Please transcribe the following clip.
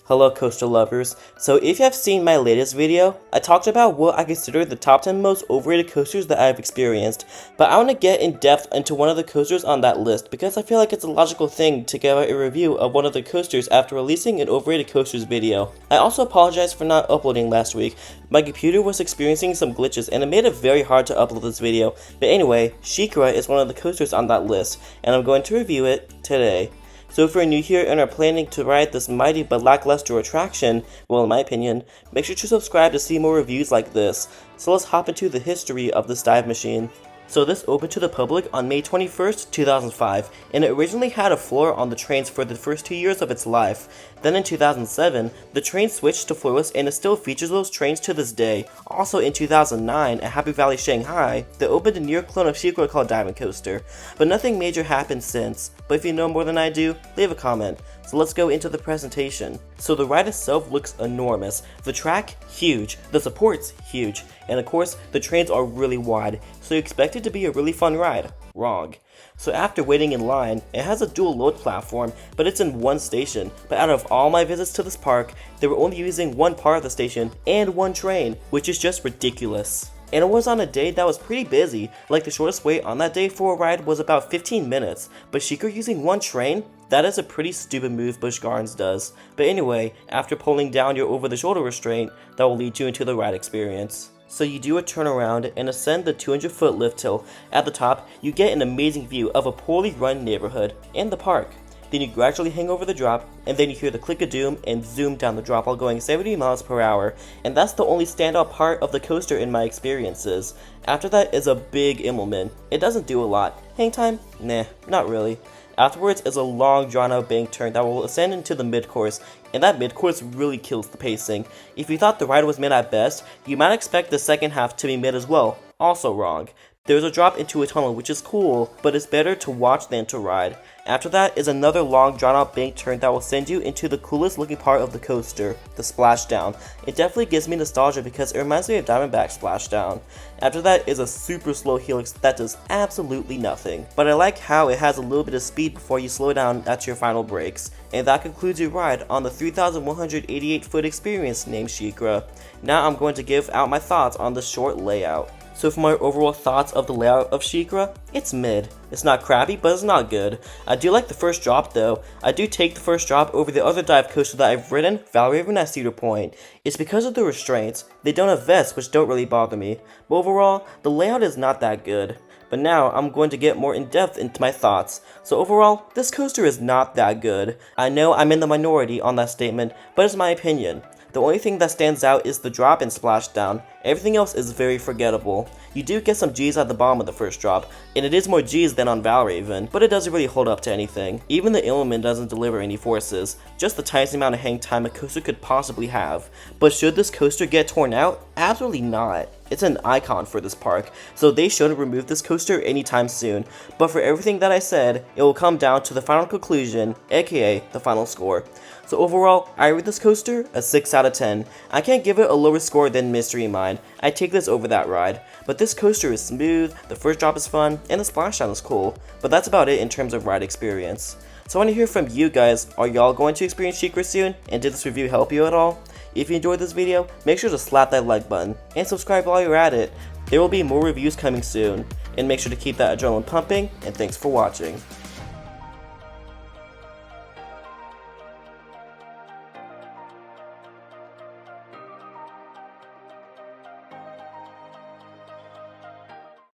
Hello coaster lovers. So if you have seen my latest video, I talked about what I consider the top 10 most overrated coasters that I've experienced, but I want to get in depth into one of the coasters on that list because I feel like it's a logical thing to give out a review of one of the coasters after releasing an overrated coasters video. I also apologize for not uploading last week. My computer was experiencing some glitches and it made it very hard to upload this video, but anyway, SheiKra is one of the coasters on that list, and I'm going to review it today. So if you're new here and are planning to ride this mighty but lackluster attraction, well in my opinion, make sure to subscribe to see more reviews like this. So let's hop into the history of this dive machine. So this opened to the public on May 21st, 2005, and it originally had a floor on the trains for the first 2 years of its life. Then in 2007, the train switched to floorless and it still features those trains to this day. Also in 2009, at Happy Valley, Shanghai, they opened a near clone of SheiKra called Diamond Coaster, but nothing major happened since. But if you know more than I do, leave a comment. So let's go into the presentation. So the ride itself looks enormous, the track huge, the supports huge, and of course the trains are really wide, so you expect it to be a really fun ride. Wrong. So after waiting in line, it has a dual load platform, but it's in one station. But out of all my visits to this park, they were only using one part of the station and one train, which is just ridiculous. And it was on a day that was pretty busy, like the shortest wait on that day for a ride was about 15 minutes, but SheiKra using one train? That is a pretty stupid move Busch Gardens does. But anyway, after pulling down your over-the-shoulder restraint, that will lead you into the ride experience. So you do a turnaround and ascend the 200-foot lift hill. At the top, you get an amazing view of a poorly run neighborhood and the park. Then you gradually hang over the drop, and then you hear the click of doom and zoom down the drop while going 70 miles per hour, and that's the only standout part of the coaster in my experiences. After that is a big implement. It doesn't do a lot. Hang time? Nah, not really. Afterwards is a long drawn out bank turn that will ascend into the mid-course, and that mid-course really kills the pacing. If you thought the ride was mid at best, you might expect the second half to be mid as well. Also wrong. There's a drop into a tunnel which is cool, but it's better to watch than to ride. After that is another long drawn out bank turn that will send you into the coolest looking part of the coaster, the splashdown. It definitely gives me nostalgia because it reminds me of Diamondback splashdown. After that is a super slow helix that does absolutely nothing, but I like how it has a little bit of speed before you slow down at your final brakes. And that concludes your ride on the 3,188 foot experience named SheiKra. Now I'm going to give out my thoughts on the short layout. So for my overall thoughts of the layout of SheiKra, it's mid. It's not crappy, but it's not good. I do like the first drop though. I do take the first drop over the other dive coaster that I've ridden, Valravn at Cedar Point. It's because of the restraints. They don't have vests, which don't really bother me. But overall, the layout is not that good. But now I'm going to get more in depth into my thoughts. So overall, this coaster is not that good. I know I'm in the minority on that statement, but it's my opinion. The only thing that stands out is the drop and splashdown. Everything else is very forgettable. You do get some G's at the bottom of the first drop, and it is more G's than on Valravn, but it doesn't really hold up to anything. Even the element doesn't deliver any forces, just the tiniest amount of hang time a coaster could possibly have. But should this coaster get torn out? Absolutely not. It's an icon for this park, so they shouldn't remove this coaster anytime soon. But for everything that I said, it will come down to the final conclusion, aka the final score. So overall, I rate this coaster a 6 out of 10. I can't give it a lower score than Mystery Mine. I take this over that ride. But this coaster is smooth, the first drop is fun, and the splashdown is cool. But that's about it in terms of ride experience. So I want to hear from you guys. Are y'all going to experience SheiKra soon? And did this review help you at all? If you enjoyed this video, make sure to slap that like button and subscribe while you're at it. There will be more reviews coming soon. And make sure to keep that adrenaline pumping, and thanks for watching.